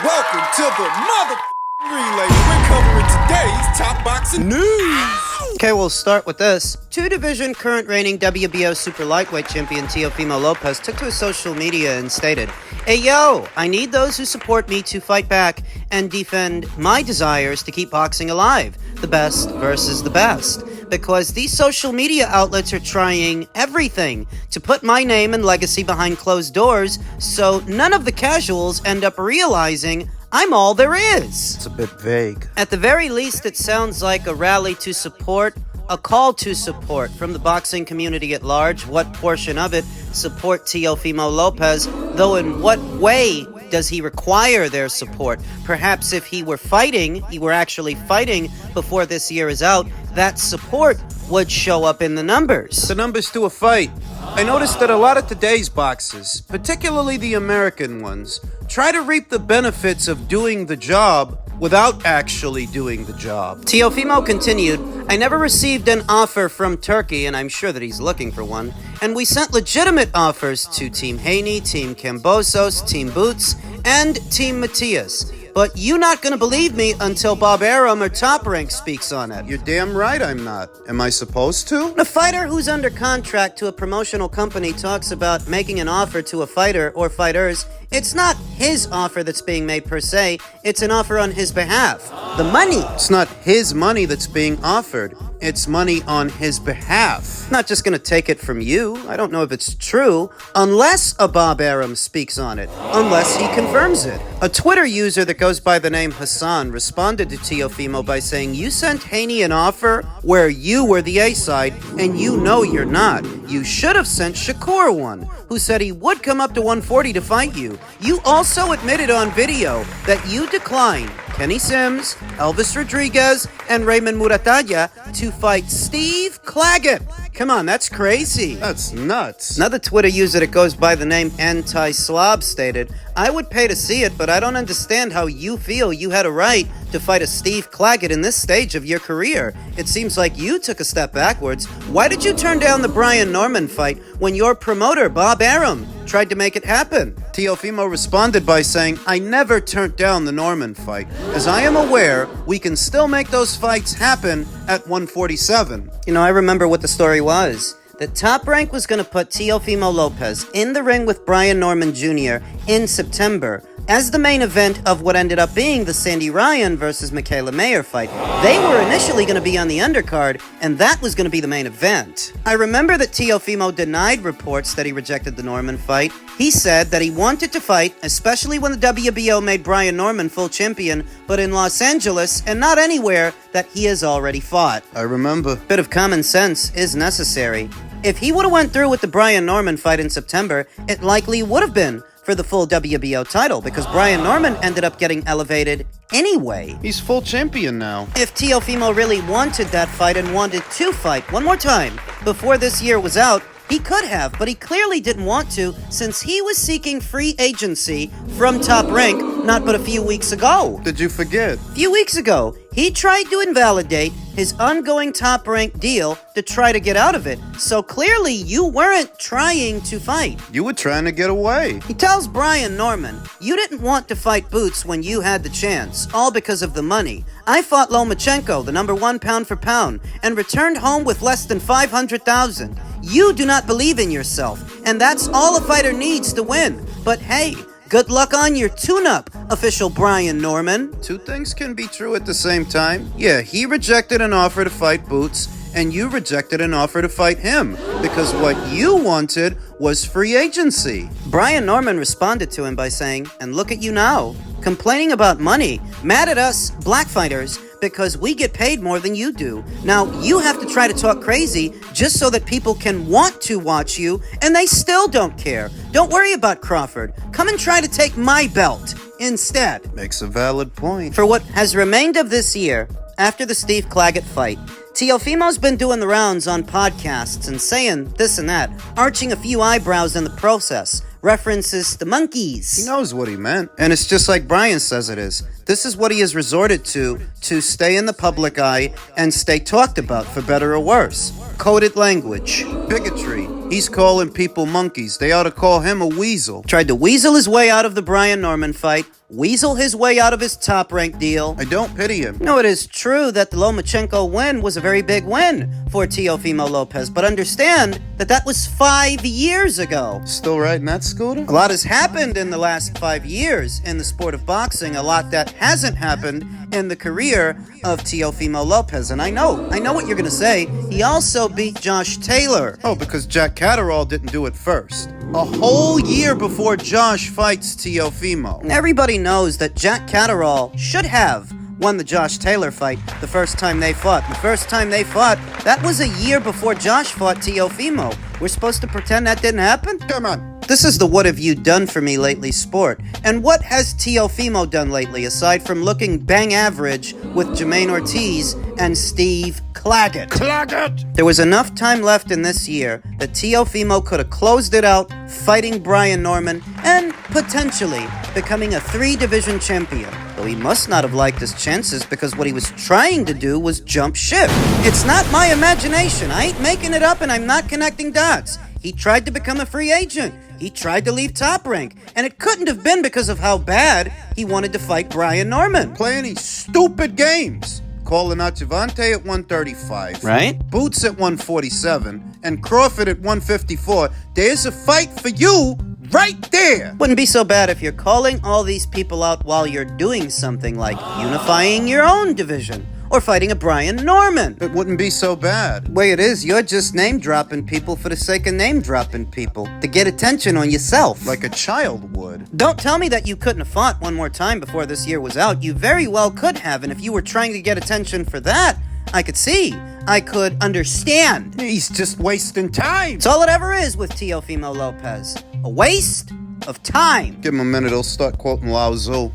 Welcome to the mother relay. We're covering today's top boxing news. Okay, we'll start with this. Two-division current reigning WBO super lightweight champion Teofimo Lopez took to his social media and stated, "Hey yo, I need those who support me to fight back and defend my desires to keep boxing alive. The best versus the best. Because these social media outlets are trying everything to put my name and legacy behind closed doors, so none of the casuals end up realizing I'm all there is." It's a bit vague. At the very least, it sounds like a rally to support, a call to support from the boxing community at large. What portion of it support Teofimo Lopez, though in what way does he require their support? Perhaps if he were actually fighting before this year is out, that support would show up in the numbers. The numbers to a fight. I noticed that a lot of today's boxers, particularly the American ones, try to reap the benefits of doing the job without actually doing the job. Teofimo continued, "I never received an offer from Turkey, and I'm sure that he's looking for one. And we sent legitimate offers to Team Haney, Team Cambosos, Team Boots, and Team Matias. But you not gonna believe me until Bob Arum or Toprank speaks on it." You're damn right I'm not. Am I supposed to? A fighter who's under contract to a promotional company talks about making an offer to a fighter or fighters. It's not his offer that's being made per se, it's an offer on his behalf. The money. It's not his money that's being offered. It's money on his behalf. Not just gonna take it from you. I don't know if it's true, unless a Bob Arum speaks on it, unless he confirms it. A Twitter user that goes by the name Hassan responded to Teofimo by saying, "You sent Haney an offer where you were the A-side, and you know you're not. You should have sent Shakur one, who said he would come up to 140 to fight you. You also admitted on video that you declined Kenny Sims, Elvis Rodriguez, and Raymond Muratalla to fight Steve Claggett." Come on, that's crazy. That's nuts. Another Twitter user that goes by the name Anti-Slob stated, "I would pay to see it, but I don't understand how you feel you had a right to fight a Steve Claggett in this stage of your career. It seems like you took a step backwards. Why did you turn down the Brian Norman fight when your promoter, Bob Arum, tried to make it happen?" Teofimo responded by saying, "I never turned down the Norman fight. As I am aware, we can still make those fights happen at 147. You know, I remember what the story was. That Top Rank was going to put Teofimo Lopez in the ring with Brian Norman Jr. in September as the main event of what ended up being the Sandy Ryan versus Michaela Mayer fight. They were initially going to be on the undercard, and that was going to be the main event. I remember that Teofimo denied reports that he rejected the Norman fight. He said that he wanted to fight, especially when the WBO made Brian Norman full champion, but in Los Angeles and not anywhere that he has already fought. I remember. Bit of common sense is necessary. If he would have went through with the Brian Norman fight in September, it likely would have been for the full WBO title, because Brian Norman ended up getting elevated anyway. He's full champion now. If Teofimo really wanted that fight and wanted to fight one more time before this year was out, he could have, but he clearly didn't want to, since he was seeking free agency from Top Rank not but a few weeks ago. Did you forget? A few weeks ago, he tried to invalidate his ongoing Top Rank deal to try to get out of it. So clearly you weren't trying to fight. You were trying to get away. He tells Brian Norman, "You didn't want to fight Boots when you had the chance, all because of the money. I fought Lomachenko, the number one pound for pound, and returned home with less than 500,000. You do not believe in yourself, and that's all a fighter needs to win. But hey, good luck on your tune-up, official Brian Norman." Two things can be true at the same time. Yeah, he rejected an offer to fight Boots, and you rejected an offer to fight him, because what you wanted was free agency. Brian Norman responded to him by saying, "And look at you now, complaining about money, mad at us, black fighters, because we get paid more than you do. Now, you have to try to talk crazy just so that people can want to watch you, and they still don't care. Don't worry about Crawford. Come and try to take my belt instead." Makes a valid point. For what has remained of this year, after the Steve Claggett fight, Teofimo's been doing the rounds on podcasts and saying this and that, arching a few eyebrows in the process. References the monkeys. He knows what he meant. And it's just like Brian says it is. This is what he has resorted to stay in the public eye and stay talked about for better or worse. Coded language. Bigotry. He's calling people monkeys. They ought to call him a weasel. Tried to weasel his way out of the Brian Norman fight, weasel his way out of his Top Rank deal. I don't pity him. No, it is true that the Lomachenko win was a very big win for Teofimo Lopez, but understand that was 5 years ago. Still riding that scooter? A lot has happened in the last 5 years in the sport of boxing, a lot that hasn't happened in the career of Teofimo Lopez. And I know what you're going to say. He also beat Josh Taylor. Oh, because Jack Catterall didn't do it first. A whole year before Josh fights Teofimo. Everybody knows that Jack Catterall should have won the Josh Taylor fight the first time they fought. The first time they fought, that was a year before Josh fought Teofimo. We're supposed to pretend that didn't happen? Come on. This is the what have you done for me lately sport. And what has Teofimo done lately, aside from looking bang average with Jermaine Ortiz and Steve Claggett? There was enough time left in this year that Teofimo could have closed it out, fighting Brian Norman, and potentially becoming a 3-division champion. Though he must not have liked his chances because what he was trying to do was jump ship. It's not my imagination. I ain't making it up and I'm not connecting dots. He tried to become a free agent. He tried to leave Top Rank, and it couldn't have been because of how bad he wanted to fight Brian Norman. Playing these stupid games. Calling out Javante at 135. Right? Boots at 147. And Crawford at 154. There's a fight for you right there. Wouldn't be so bad if you're calling all these people out while you're doing something like unifying your own division. Or fighting a Brian Norman. It wouldn't be so bad. The way it is, you're just name-dropping people for the sake of name-dropping people. To get attention on yourself. Like a child would. Don't tell me that you couldn't have fought one more time before this year was out. You very well could have, and if you were trying to get attention for that, I could see. I could understand. He's just wasting time. It's all it ever is with Teofimo Lopez. A waste of time. Give him a minute, he'll start quoting Lao Tzu.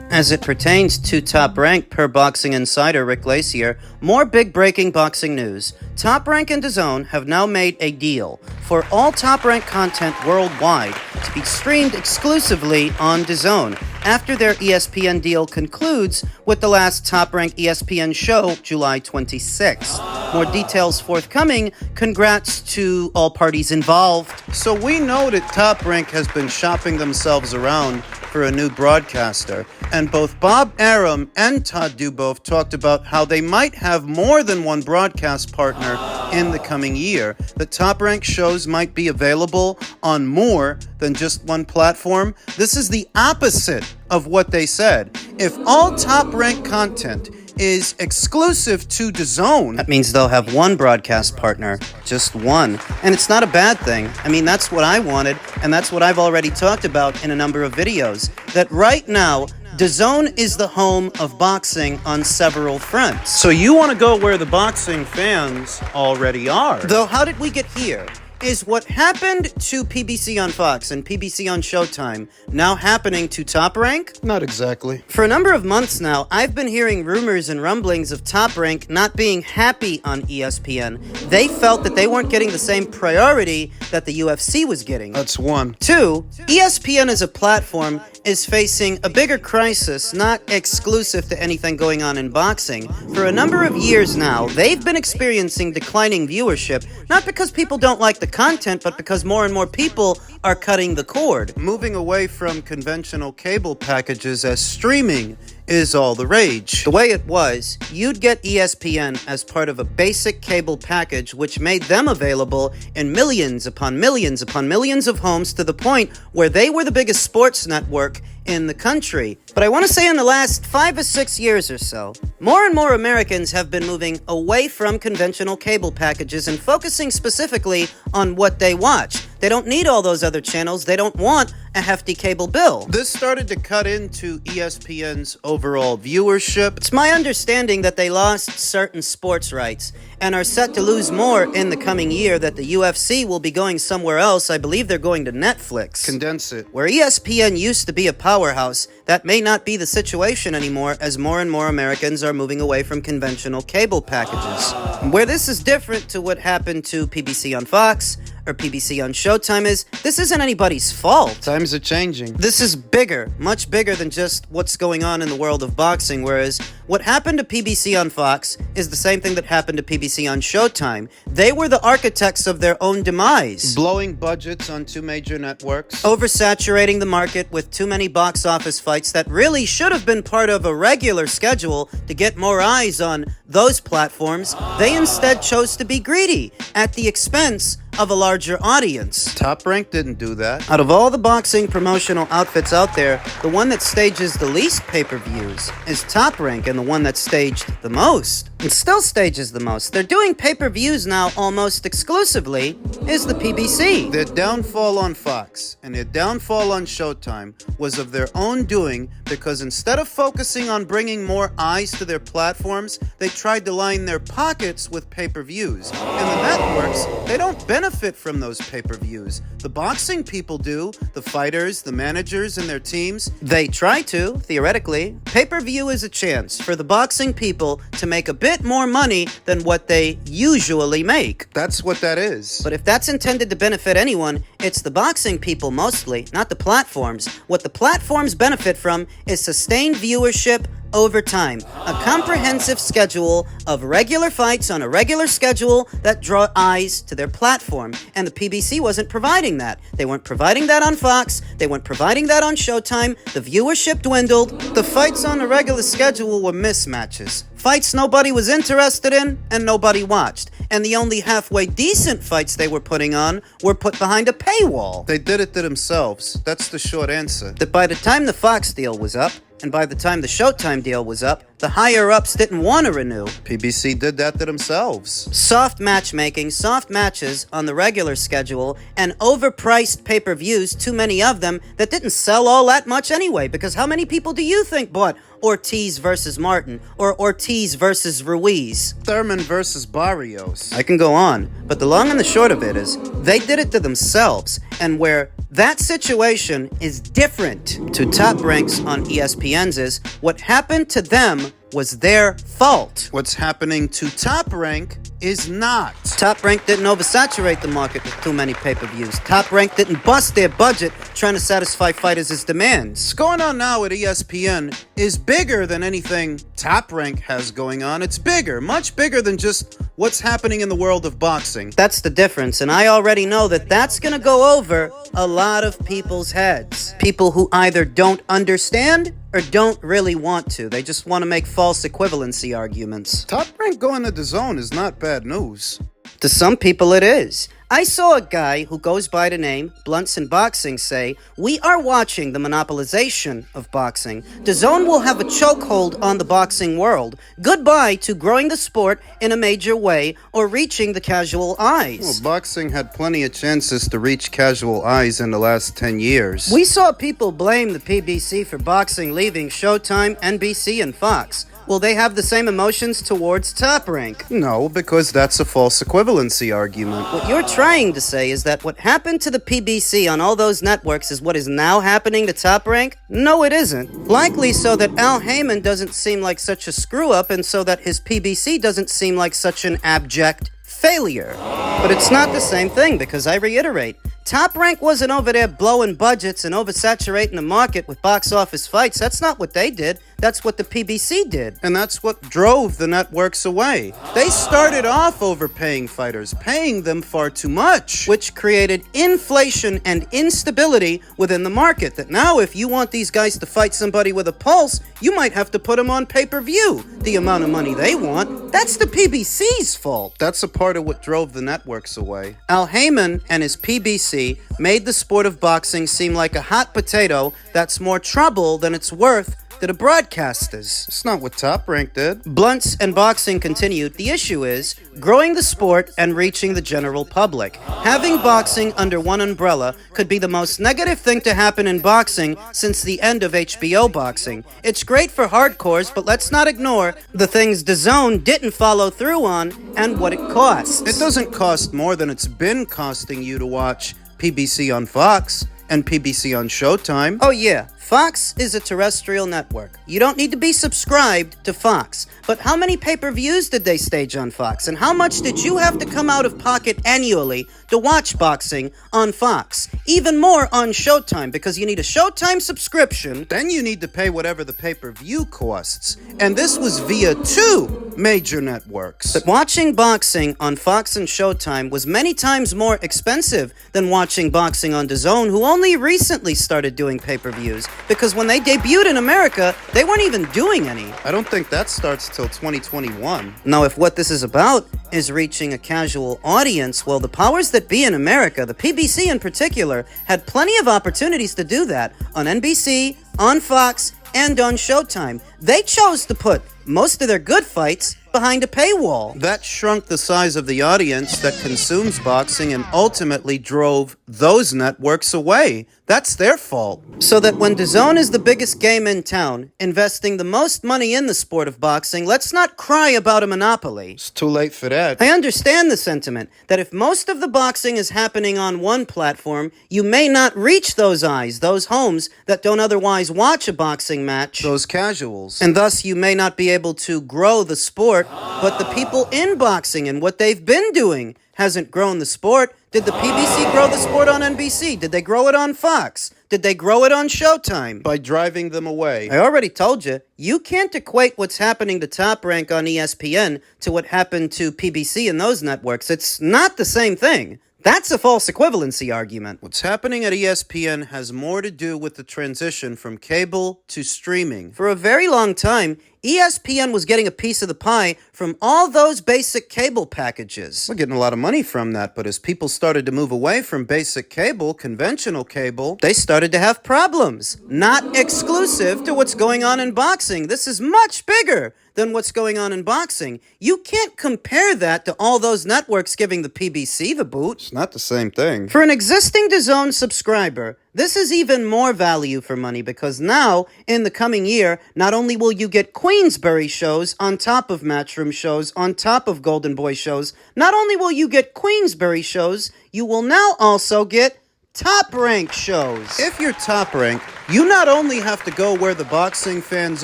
As it pertains to Top Rank, per Boxing Insider Rick Glacier, more big breaking boxing news. Top Rank and DAZN have now made a deal for all Top Rank content worldwide to be streamed exclusively on DAZN after their ESPN deal concludes with the last Top Rank ESPN show, July 26th. More details forthcoming. Congrats to all parties involved. So we know that Top Rank has been shopping themselves around for a new broadcaster, and both Bob Arum and Todd Duboff talked about how they might have more than one broadcast partner in the coming year. The Top Rank shows might be available on more than just one platform. This is the opposite of what they said. If all Top Rank content is exclusive to DAZN, that means they'll have one broadcast partner, just one. And it's not a bad thing. I mean, that's what I wanted, and that's what I've already talked about in a number of videos. That right now, DAZN is the home of boxing on several fronts. So you want to go where the boxing fans already are. Though, how did we get here? Is what happened to PBC on Fox and PBC on Showtime now happening to Top Rank? Not exactly. For a number of months now, I've been hearing rumors and rumblings of Top Rank not being happy on ESPN. They felt that they weren't getting the same priority that the UFC was getting. That's one. 2, ESPN as a platform is facing a bigger crisis, not exclusive to anything going on in boxing. For a number of years now, they've been experiencing declining viewership, not because people don't like the content, but because more and more people are cutting the cord. Moving away from conventional cable packages as streaming is all the rage. The way it was, you'd get ESPN as part of a basic cable package which made them available in millions upon millions upon millions of homes to the point where they were the biggest sports network in the country. But I want to say in the last 5 or 6 years or so, more and more Americans have been moving away from conventional cable packages and focusing specifically on what they watch. They don't need all those other channels. They don't want a hefty cable bill. This started to cut into ESPN's overall viewership. It's my understanding that they lost certain sports rights and are set to lose more in the coming year, that the UFC will be going somewhere else. I believe they're going to Netflix. Condense it. Where ESPN used to be a powerhouse, that may not be the situation anymore as more and more Americans are moving away from conventional cable packages. Where this is different to what happened to PBC on Fox or PBC on Showtime is, this isn't anybody's fault. Times are changing. This is bigger, much bigger than just what's going on in the world of boxing, whereas what happened to PBC on Fox is the same thing that happened to PBC on Showtime. They were the architects of their own demise. Blowing budgets on two major networks. Oversaturating the market with too many box office fights that really should have been part of a regular schedule to get more eyes on those platforms. They instead chose to be greedy at the expense of a larger audience. Top Rank didn't do that. Out of all the boxing promotional outfits out there, the one that stages the least pay-per-views is Top Rank, and the one that staged the most, and still stages the most, they're doing pay-per-views now almost exclusively, is the PBC. Their downfall on Fox and their downfall on Showtime was of their own doing, because instead of focusing on bringing more eyes to their platforms, they tried to line their pockets with pay-per-views. And the networks, they don't benefit from those pay-per-views. The boxing people do, the fighters, the managers, and their teams. They try to, theoretically. Pay-per-view is a chance for the boxing people to make a bit more money than what they usually make. That's what that is. But if that's intended to benefit anyone, it's the boxing people mostly, not the platforms. What the platforms benefit from is sustained viewership over time. A comprehensive schedule of regular fights on a regular schedule that draw eyes to their platform. And the PBC wasn't providing that. They weren't providing that on Fox. They weren't providing that on Showtime. The viewership dwindled. The fights on the regular schedule were mismatches. Fights nobody was interested in and nobody watched. And the only halfway decent fights they were putting on were put behind a paywall. They did it to themselves. That's the short answer. That by the time the Fox deal was up, and by the time the Showtime deal was up, the higher-ups didn't want to renew. PBC did that to themselves. Soft matchmaking, soft matches on the regular schedule, and overpriced pay-per-views, too many of them, that didn't sell all that much anyway, because how many people do you think bought Ortiz versus Martin, or Ortiz versus Ruiz? Thurman versus Barrios. I can go on, but the long and the short of it is, they did it to themselves, and where that situation is different to Top Ranks on ESPN's is, what happened to them was their fault. What's happening to Top Rank is not. Top Rank didn't oversaturate the market with too many pay-per-views. Top Rank didn't bust their budget trying to satisfy fighters' demands. What's going on now at ESPN is bigger than anything Top Rank has going on. It's bigger, much bigger than just what's happening in the world of boxing. That's the difference, and I already know that that's gonna go over a lot of people's heads. People who either don't understand or don't really want to. They just want to make false equivalency arguments. Top Rank going to DAZN is not bad news. To some people it is. I saw a guy who goes by the name Blunts in Boxing say, "We are watching the monopolization of boxing. DAZN will have a chokehold on the boxing world. Goodbye to growing the sport in a major way or reaching the casual eyes." Well, boxing had plenty of chances to reach casual eyes in the last 10 years. We saw people blame the PBC for boxing leaving Showtime, NBC, and Fox. Will they have the same emotions towards Top Rank? No, because that's a false equivalency argument. What you're trying to say is that what happened to the PBC on all those networks is what is now happening to Top Rank? No, it isn't. Likely so that Al Heyman doesn't seem like such a screw-up, and so that his PBC doesn't seem like such an abject failure. But it's not the same thing, because I reiterate, Top Rank wasn't over there blowing budgets and oversaturating the market with box office fights. That's not what they did. That's what the PBC did. And that's what drove the networks away. They started off overpaying fighters, paying them far too much. Which created inflation and instability within the market. That now if you want these guys to fight somebody with a pulse, you might have to put them on pay-per-view. The amount of money they want, that's the PBC's fault. That's a part of what drove the networks away. Al Heyman and his PBC made the sport of boxing seem like a hot potato that's more trouble than it's worth to the broadcasters. It's not what Top Rank did. Blunts and boxing continued. The issue is growing the sport and reaching the general public. Having boxing under one umbrella could be the most negative thing to happen in boxing since the end of HBO boxing. It's great for hardcores, but let's not ignore the things DAZN didn't follow through on and what it costs. It doesn't cost more than it's been costing you to watch PBC on Fox and PBC on Showtime. Oh yeah, Fox is a terrestrial network. You don't need to be subscribed to Fox. But how many pay-per-views did they stage on Fox? And how much did you have to come out of pocket annually to watch boxing on Fox? Even more on Showtime, because you need a Showtime subscription. Then you need to pay whatever the pay-per-view costs. And this was via 2 major networks. But watching boxing on Fox and Showtime was many times more expensive than watching boxing on DAZN, who only recently started doing pay-per-views. Because when they debuted in America, they weren't even doing any. I don't think that starts till 2021. Now, if what this is about is reaching a casual audience, well, the powers that be in America, the PBC in particular, had plenty of opportunities to do that on NBC, on Fox, and on Showtime. They chose to put most of their good fights behind a paywall. That shrunk the size of the audience that consumes boxing and ultimately drove those networks away. That's their fault. So that when DAZN is the biggest game in town, investing the most money in the sport of boxing, let's not cry about a monopoly. It's too late for that. I understand the sentiment that if most of the boxing is happening on one platform, you may not reach those eyes, those homes that don't otherwise watch a boxing match. Those casuals. And thus you may not be able to grow the sport, but the people in boxing and what they've been doing hasn't grown the sport. Did the PBC grow the sport on NBC? Did they grow it on Fox? Did they grow it on Showtime? By driving them away. I already told you, you can't equate what's happening to Top Rank on ESPN to what happened to PBC and those networks. It's not the same thing. That's a false equivalency argument. What's happening at ESPN has more to do with the transition from cable to streaming. For a very long time, ESPN was getting a piece of the pie from all those basic cable packages. We're getting a lot of money from that, but as people started to move away from basic cable, conventional cable, they started to have problems. Not exclusive to what's going on in boxing. This is much bigger than what's going on in boxing. You can't compare that to all those networks giving the PBC the boot. It's not the same thing. For an existing DAZN subscriber, this is even more value for money because now, in the coming year, not only will you get Queensberry shows on top of Matchroom shows, on top of Golden Boy shows, not only will you get Queensberry shows, you will now also get Top Rank shows. If you're Top Rank, you not only have to go where the boxing fans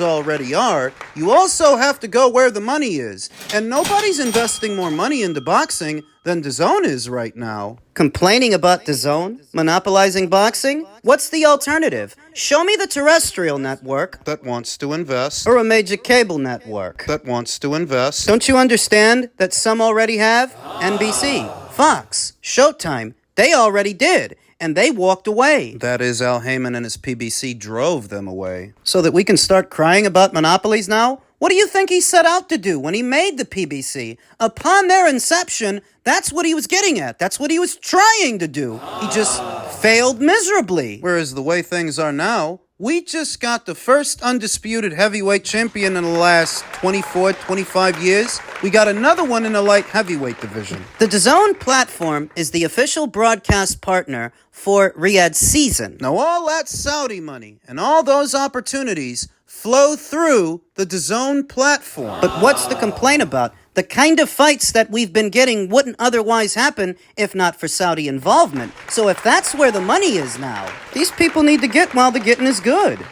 already are, you also have to go where the money is. And nobody's investing more money into boxing than DAZN is right now. Complaining about DAZN? Monopolizing boxing? What's the alternative? Show me the terrestrial network. That wants to invest. Or a major cable network. That wants to invest. Don't you understand that some already have? NBC, Fox, Showtime, they already did. And they walked away. That is, Al Heyman and his PBC drove them away. So that we can start crying about monopolies now? What do you think he set out to do when he made the PBC? Upon their inception, that's what he was getting at. That's what he was trying to do. He just failed miserably. Whereas the way things are now, we just got the first undisputed heavyweight champion in the last 24, 25 years. We got another one in the light heavyweight division. The DAZN platform is the official broadcast partner for Riyadh's season. Now all that Saudi money and all those opportunities flow through the DAZN platform. But what's the complaint about? The kind of fights that we've been getting wouldn't otherwise happen if not for Saudi involvement. So if that's where the money is now, these people need to get while the getting is good.